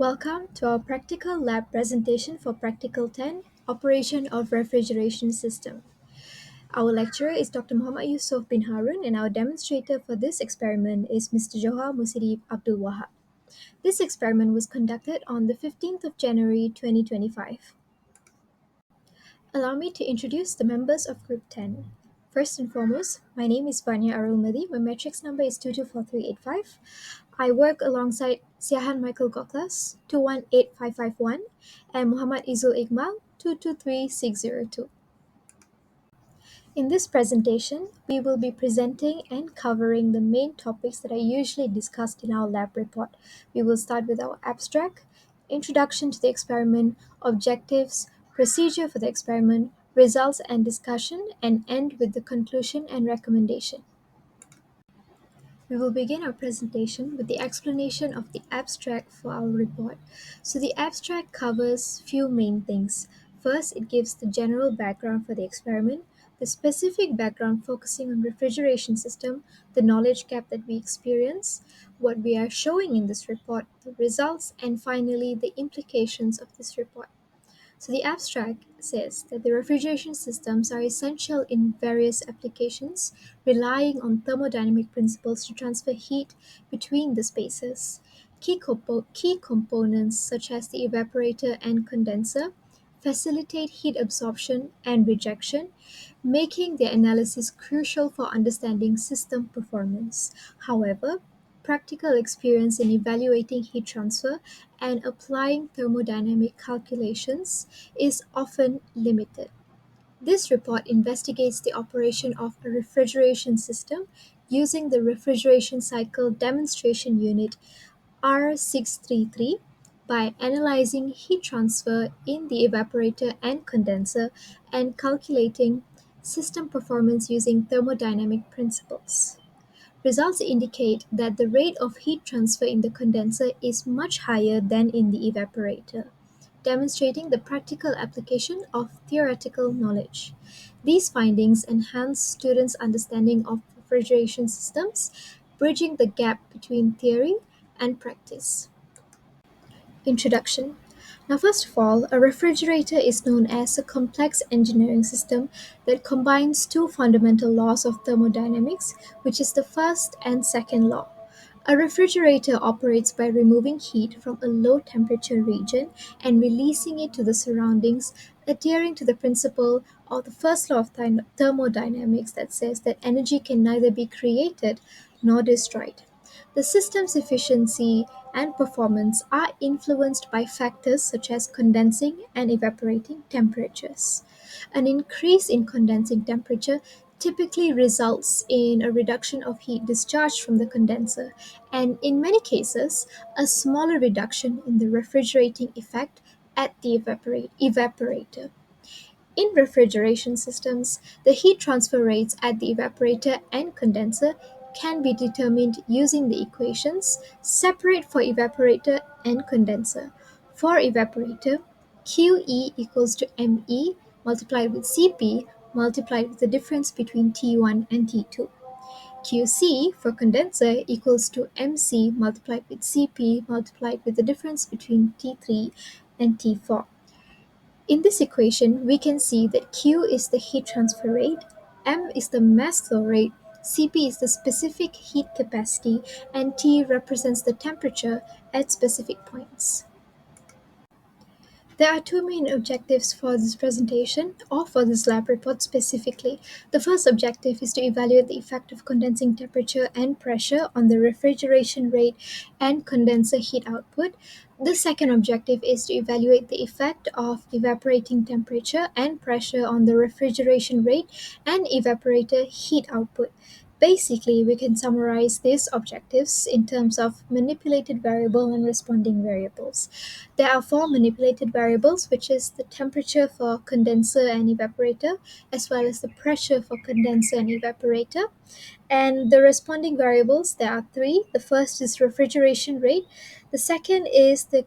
Welcome to our practical lab presentation for Practical 10, Operation of Refrigeration System. Our lecturer is Dr. Muhammad Yusuf bin Harun and our demonstrator for this experiment is Mr. Johar Musidi Abdul Wahab. This experiment was conducted on the 15th of January 2025. Allow me to introduce the members of Group 10. First and foremost, my name is Vanya Arulmadi. My matrix number is 224385. I work alongside Siahan Michael Goklas, 218551, and Muhammad Izul Iqmal, 223602. In this presentation, we will be presenting and covering the main topics that are usually discussed in our lab report. We will start with our abstract, introduction to the experiment, objectives, procedure for the experiment, results and discussion, and end with the conclusion and recommendation. We will begin our presentation with the explanation of the abstract for our report. So the abstract covers few main things. First, it gives the general background for the experiment, the specific background focusing on refrigeration system, the knowledge gap that we experience, what we are showing in this report, the results, and finally the implications of this report. So the abstract says that the refrigeration systems are essential in various applications, relying on thermodynamic principles to transfer heat between the spaces. Key components such as the evaporator and condenser facilitate heat absorption and rejection, making their analysis crucial for understanding system performance. However, practical experience in evaluating heat transfer and applying thermodynamic calculations is often limited. This report investigates the operation of a refrigeration system using the refrigeration cycle demonstration unit R633 by analyzing heat transfer in the evaporator and condenser and calculating system performance using thermodynamic principles. Results indicate that the rate of heat transfer in the condenser is much higher than in the evaporator, demonstrating the practical application of theoretical knowledge. These findings enhance students' understanding of refrigeration systems, bridging the gap between theory and practice. Introduction. Now, first of all, a refrigerator is known as a complex engineering system that combines two fundamental laws of thermodynamics, which is the first and second law. A refrigerator operates by removing heat from a low temperature region and releasing it to the surroundings, adhering to the principle of the first law of thermodynamics that says that energy can neither be created nor destroyed. The system's efficiency and performance are influenced by factors such as condensing and evaporating temperatures. An increase in condensing temperature typically results in a reduction of heat discharged from the condenser, and in many cases, a smaller reduction in the refrigerating effect at the evaporator. In refrigeration systems, the heat transfer rates at the evaporator and condenser can be determined using the equations separate for evaporator and condenser. For evaporator, QE equals to ME multiplied with CP multiplied with the difference between T1 and T2. QC for condenser equals to MC multiplied with CP multiplied with the difference between T3 and T4. In this equation, we can see that Q is the heat transfer rate, M is the mass flow rate, Cp is the specific heat capacity, and T represents the temperature at specific points. There are two main objectives for this presentation, or for this lab report specifically. The first objective is to evaluate the effect of condensing temperature and pressure on the refrigeration rate and condenser heat output. The second objective is to evaluate the effect of evaporating temperature and pressure on the refrigeration rate and evaporator heat output. Basically, we can summarize these objectives in terms of manipulated variable and responding variables. There are four manipulated variables, which is the temperature for condenser and evaporator, as well as the pressure for condenser and evaporator. And the responding variables, there are three. The first is refrigeration rate. The second is the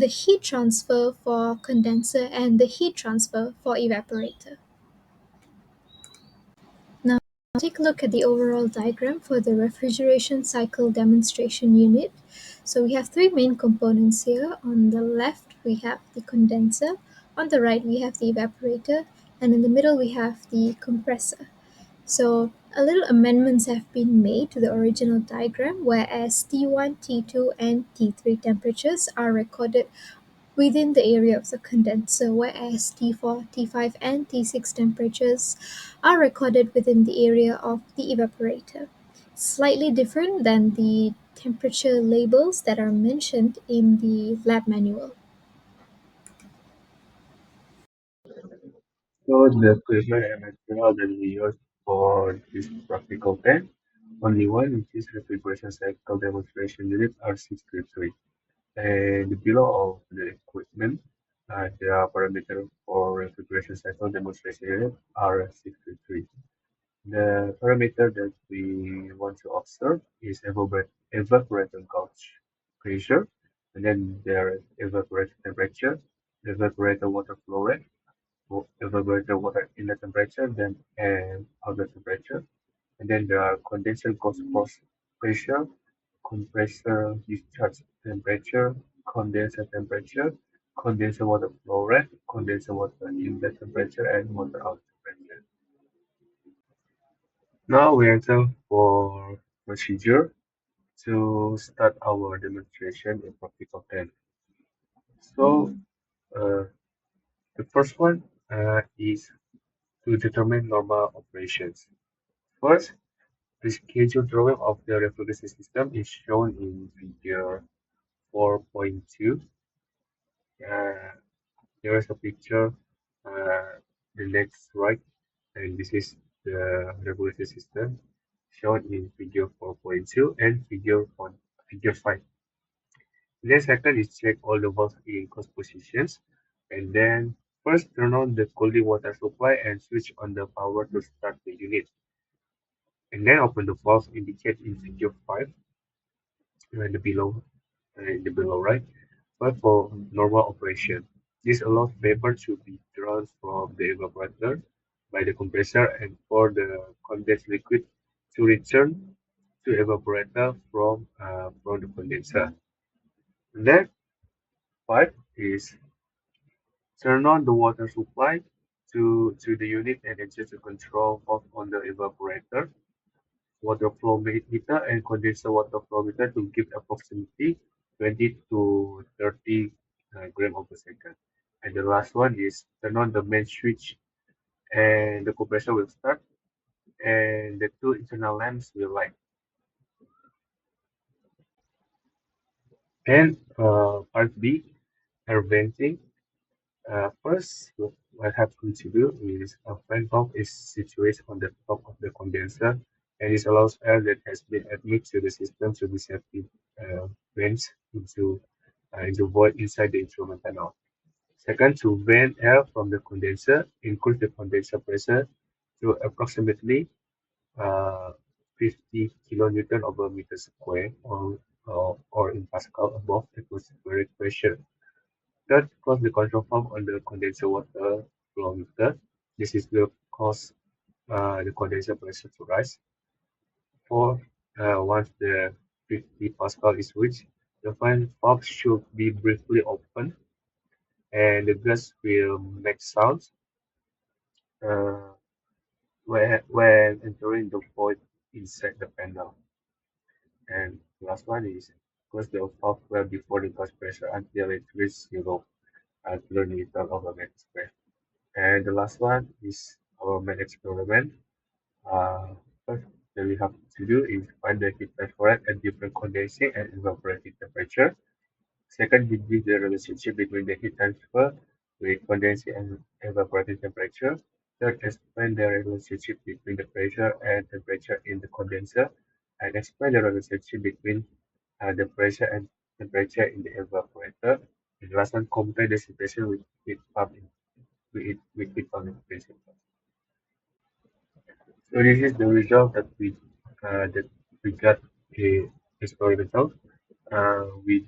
heat transfer for condenser and the heat transfer for evaporator. Now, Take a look at the overall diagram for the refrigeration cycle demonstration unit. So we have three main components here. On the left, we have the condenser. On the right, we have the evaporator. And in the middle, we have the compressor. So a little amendments have been made to the original diagram, whereas T1, T2, and T3 temperatures are recorded within the area of the condenser, whereas T4, T5, and T6 temperatures are recorded within the area of the evaporator. Slightly different than the temperature labels that are mentioned in the lab manual. So the equipment and material that we use for this practical test, only one which is refrigeration cycle demonstration unit R633. And below of the equipment, there are parameters for refrigeration cycle demonstration unit R633. The parameter that we want to observe is evaporator gauge pressure, and then there is evaporator temperature, evaporator water flow rate, evaporator water inlet temperature, then and outlet temperature, and then there are condenser gauge force pressure, compressor discharge temperature, condenser temperature, condenser water flow rate, condenser water inlet temperature, and water outlet temperature. Now we enter for procedure to start our demonstration in practical 10. So uh, the first one is to determine normal operations. First, the schedule drawing of the refrigeration system is shown in figure 4.2. Uh, there is a picture, the next right, and this is the refrigeration system shown in figure 4.2 and figure 5. Then second is check all the valves in closed positions. And then first turn on the cooling water supply and switch on the power to start the unit. And then open the valves indicated in figure 5 in the below right. But for normal operation, this allows vapor to be drawn from the evaporator by the compressor and for the condensed liquid to return to evaporator from the condenser. Then 5 is turn on the water supply to the unit and adjust the control valve on the evaporator, water flow meter, and condenser water flow meter to give approximately 20 to 30 gram per second. And the last one is turn on the main switch and the compressor will start and the two internal lamps will light. And part B, air venting. First, what happens to do is a fan valve is situated on the top of the condenser and this allows air that has been admitted to the system to be safely vents into void inside the instrument panel. Second, to vent air from the condenser, increase the condenser pressure to approximately uh, 50 kilonewton over meter square or in Pascal above atmospheric pressure. Third, close the control valve on the condenser water flow meter. This is will cause the condenser pressure to rise. Fourth, once the 50 Pascal is reached, the fan valve should be briefly open and the gas will make sounds uh, when entering the void inside the panel. And last one is close the valve well before the gas pressure until it reaches 0 kilonewton over meter square. And the last one is our main experiment. First that we have to do is find the heat transfer at different condensing and evaporating temperature. Second, degree the relationship between the heat transfer with condensing and evaporating temperature. Third, explain the relationship between the pressure and temperature in the condenser. And explain the relationship between the pressure and temperature in the evaporator. And last one, compare the situation with heat pump with heat pump principle. So this is the result that we got a experimental. We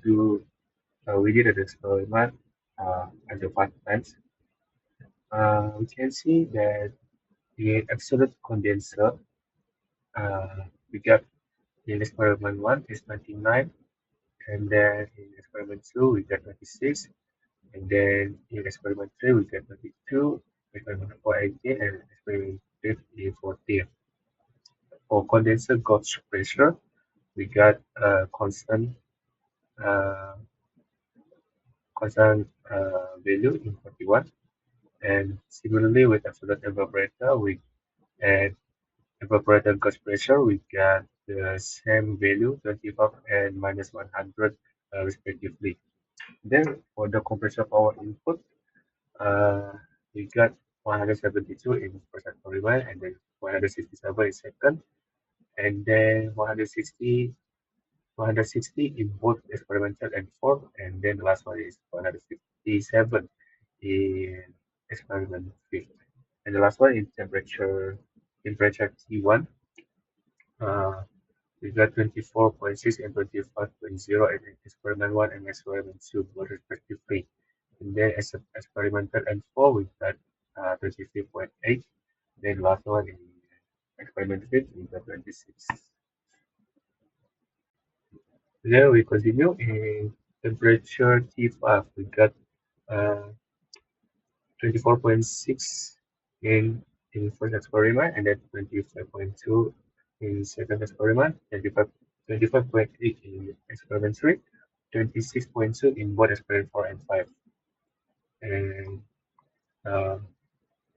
did an experiment at the 5 times. We can see that the absolute condenser. We got in experiment 1 is 29, and then in experiment 2 we get 26, and then in experiment 3 we get 22, experiment 4 18, and experiment 5 is 14. For condenser gauge pressure, we got uh, value in 41, and similarly with absolute evaporator, we and evaporator gauge pressure, we got the same value, 25 and minus 100 respectively. Then for the compressor power input, uh, we got 172 in first experiment, and then 167 in second, and then 160 in both experimental and fourth, and then the last one is 157 in experiment fifth. And the last one is temperature T1. Uh, we got 24.6 and 25.0 in experiment 1 and experiment 2, both respectively. And then as experimental and 4, we got 23.8. Then last one in experiment 5, we got 26. Then we continue in temperature T5. We got uh, 24.6 in first experiment, and then 25.2 in second experiment, 25.8 in experiment 3, 26.2 in both experiment 4 and 5. And uh,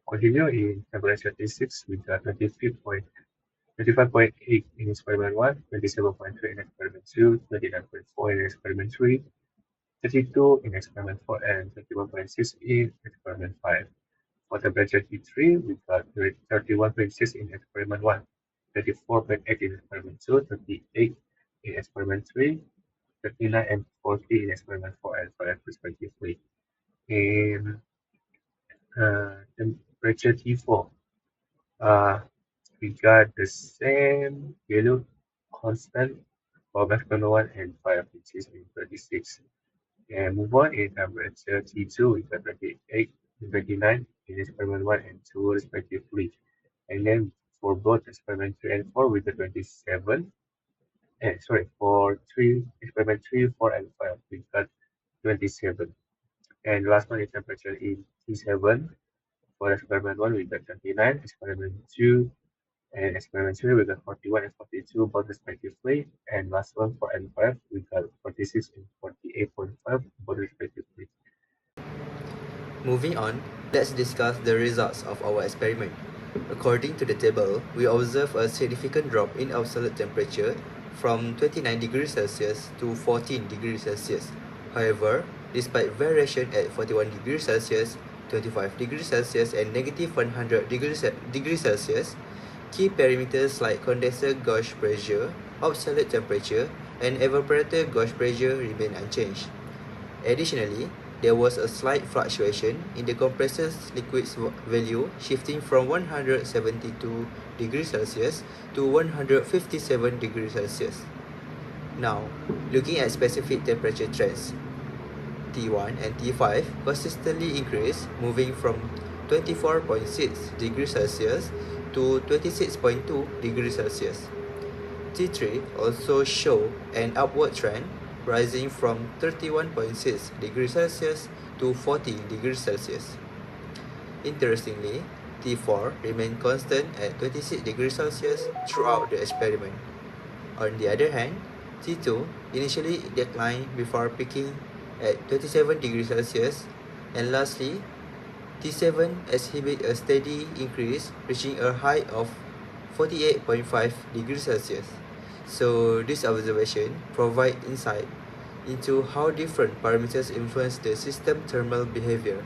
continue in temperature T6 with 25.8 in experiment 1, 27.3 in experiment 2, 29.4 in experiment 3, 32 in experiment 4, and 31.6 in experiment 5. For temperature T3, we got 31.6 in experiment 1, 34.8 in experiment 2, 38 in experiment 3, 39 and 40 in experiment 4 and 5 respectively. In temperature T4, uh, we got the same value constant for experiment 1 and 5, which is in 36. And move on in temperature T2, we got 28 and 29 in experiment 1 and 2 respectively. And then for both experiment 3 and 4 with the 27, sorry, for 3, experiment 3, 4, and 5, we got 27. And last one is temperature in T7. For experiment 1, we got 29, experiment 2, and experiment 3, we got 41 and 42, both respectively. And last one for N5, we got 46 and 48.5, both respectively. Moving on, let's discuss the results of our experiment. According to the table, we observe a significant drop in absolute temperature from 29 degrees Celsius to 14 degrees Celsius. However, despite variation at 41 degrees Celsius, 25 degrees Celsius, and negative 100 degrees Celsius, key parameters like condenser gauge pressure, absolute temperature, and evaporator gauge pressure remain unchanged. Additionally, there was a slight fluctuation in the compressor's liquid's value, shifting from 172 degrees Celsius to 157 degrees Celsius. Now, looking at specific temperature trends, T1 and T5 consistently increase, moving from 24.6 degrees Celsius to 26.2 degrees Celsius. T3 also show an upward trend, rising from 31.6 degrees Celsius to 40 degrees Celsius. Interestingly, T4 remained constant at 26 degrees Celsius throughout the experiment. On the other hand, T2 initially declined before peaking at 27 degrees Celsius, and lastly, T7 exhibit a steady increase, reaching a height of 48.5 degrees Celsius. So this observation provide insight into how different parameters influence the system thermal behavior.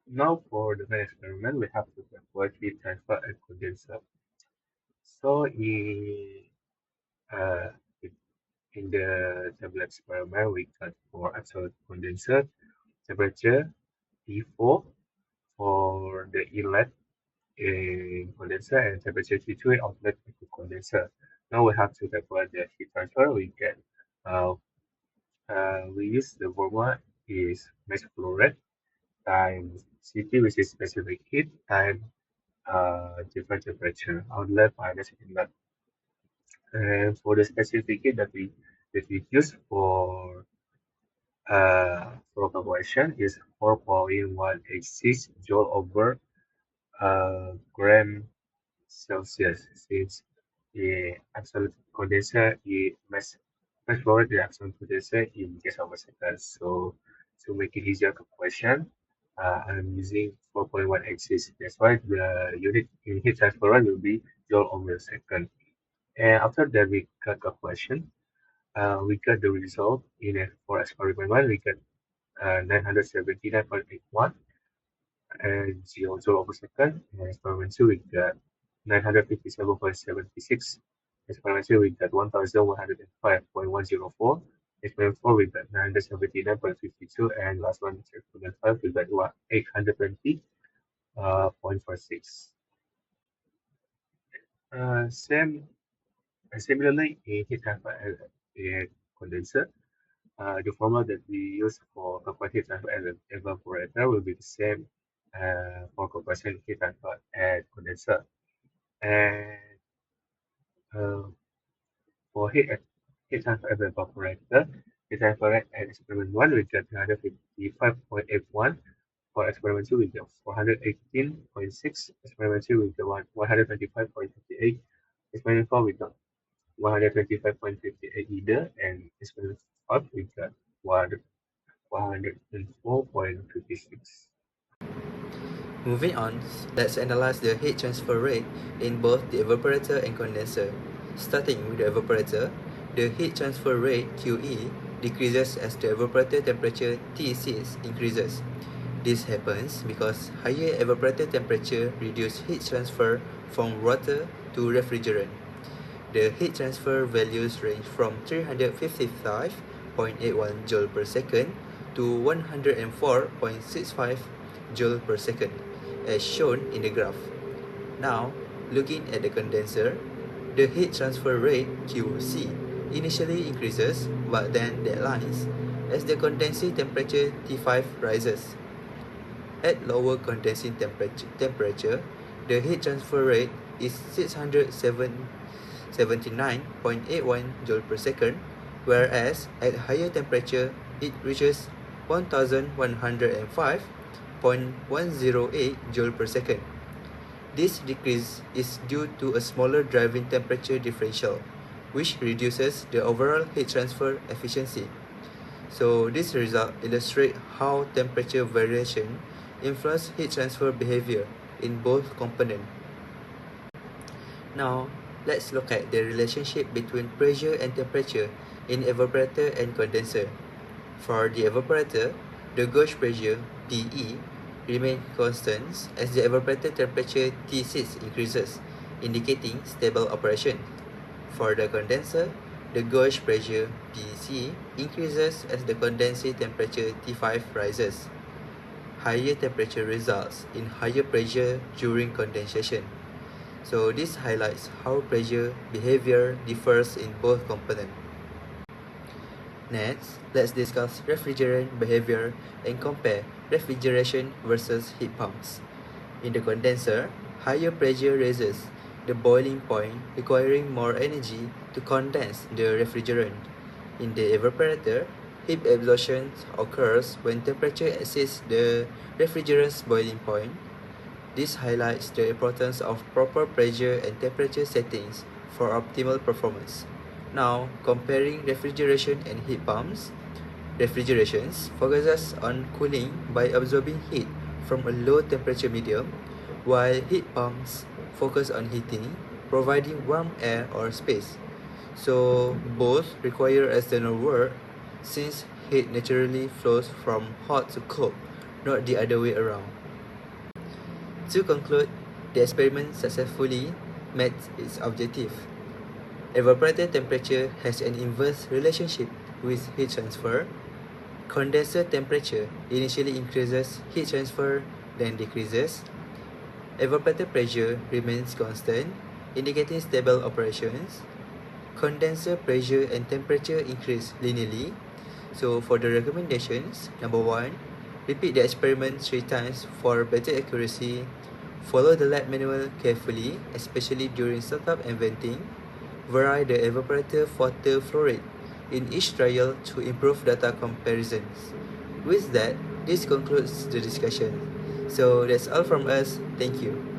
Now for the main experiment, we have to calculate heat transfer and condenser. So uh, in the table experiment, we got for absolute condenser temperature T4 for the inlet in condenser and temperature T2 outlet into condenser. Now we have to calculate the heat transfer. Uh, we use the formula is mass flow rate times Cp, which is specific heat, time different temperature on left minus inlet. And for the specific heat that we use for calculation is 4.186 joule over gram Celsius, since the absolute condenser is much lower than the absolute condenser in gas over seconds. So to make it easier calculation, I'm using 4.186. That's why the unit in heat transfer rate will be joule over second. And after that, we got calculation. We got the result for experiment one. We got 979.81 and 0 joule over second. And experiment two, we got 957.76. Experiment three, we got 1105.104. Experiment four, we got 979.52. And last one, experiment five, we got 820.46. Similarly, in heat transfer condenser, the formula that we use for compressed transfer and evaporator will be the same for compression heat transfer and condenser. And uh, for heat transfer and evaporator, heat transfer rate at experiment 1 we get 355.81. For experiment 2 we get 418.6. Experiment 3 we get 125.58. Experiment 4 we got 125.58 either, and experiment 5 we got 104.56. Moving on, let's analyze the heat transfer rate in both the evaporator and condenser. Starting with the evaporator, the heat transfer rate QE decreases as the evaporator temperature T6 increases. This happens because higher evaporator temperature reduces heat transfer from water to refrigerant. The heat transfer values range from 355.81 joule per second to 104.65 joule per second, as shown in the graph. Now, looking at the condenser, the heat transfer rate QC initially increases but then declines as the condensing temperature T5 rises. At lower condensing temperature, the heat transfer rate is 679.81 joule per second, whereas at higher temperature it reaches 1105.108 joule per second. This decrease is due to a smaller driving temperature differential, which reduces the overall heat transfer efficiency. So this result illustrates how temperature variation influence heat transfer behavior in both components. Now, let's look at the relationship between pressure and temperature in evaporator and condenser. For the evaporator, the gauge pressure PE remains constant as the evaporator temperature T6 increases, indicating stable operation. For the condenser, the gauge pressure PC increases as the condensing temperature T5 rises. Higher temperature results in higher pressure during condensation. So this highlights how pressure behavior differs in both components. Next, let's discuss refrigerant behavior and compare refrigeration versus heat pumps. In the condenser, higher pressure raises the boiling point, requiring more energy to condense the refrigerant. In the evaporator, heat absorption occurs when temperature exceeds the refrigerant's boiling point. This highlights the importance of proper pressure and temperature settings for optimal performance. Now, comparing refrigeration and heat pumps. Refrigeration focuses on cooling by absorbing heat from a low temperature medium, while heat pumps focus on heating, providing warm air or space. So both require external work since heat naturally flows from hot to cold, not the other way around. To conclude, the experiment successfully met its objective. Evaporator temperature has an inverse relationship with heat transfer. Condenser temperature initially increases heat transfer, then decreases. Evaporator pressure remains constant, indicating stable operations. Condenser pressure and temperature increase linearly. So for the recommendations, number 1, repeat the experiment 3 times for better accuracy. Follow the lab manual carefully, especially during startup and venting. Vary the evaporator water flow rate in each trial to improve data comparisons. With that, this concludes the discussion. So that's all from us. Thank you.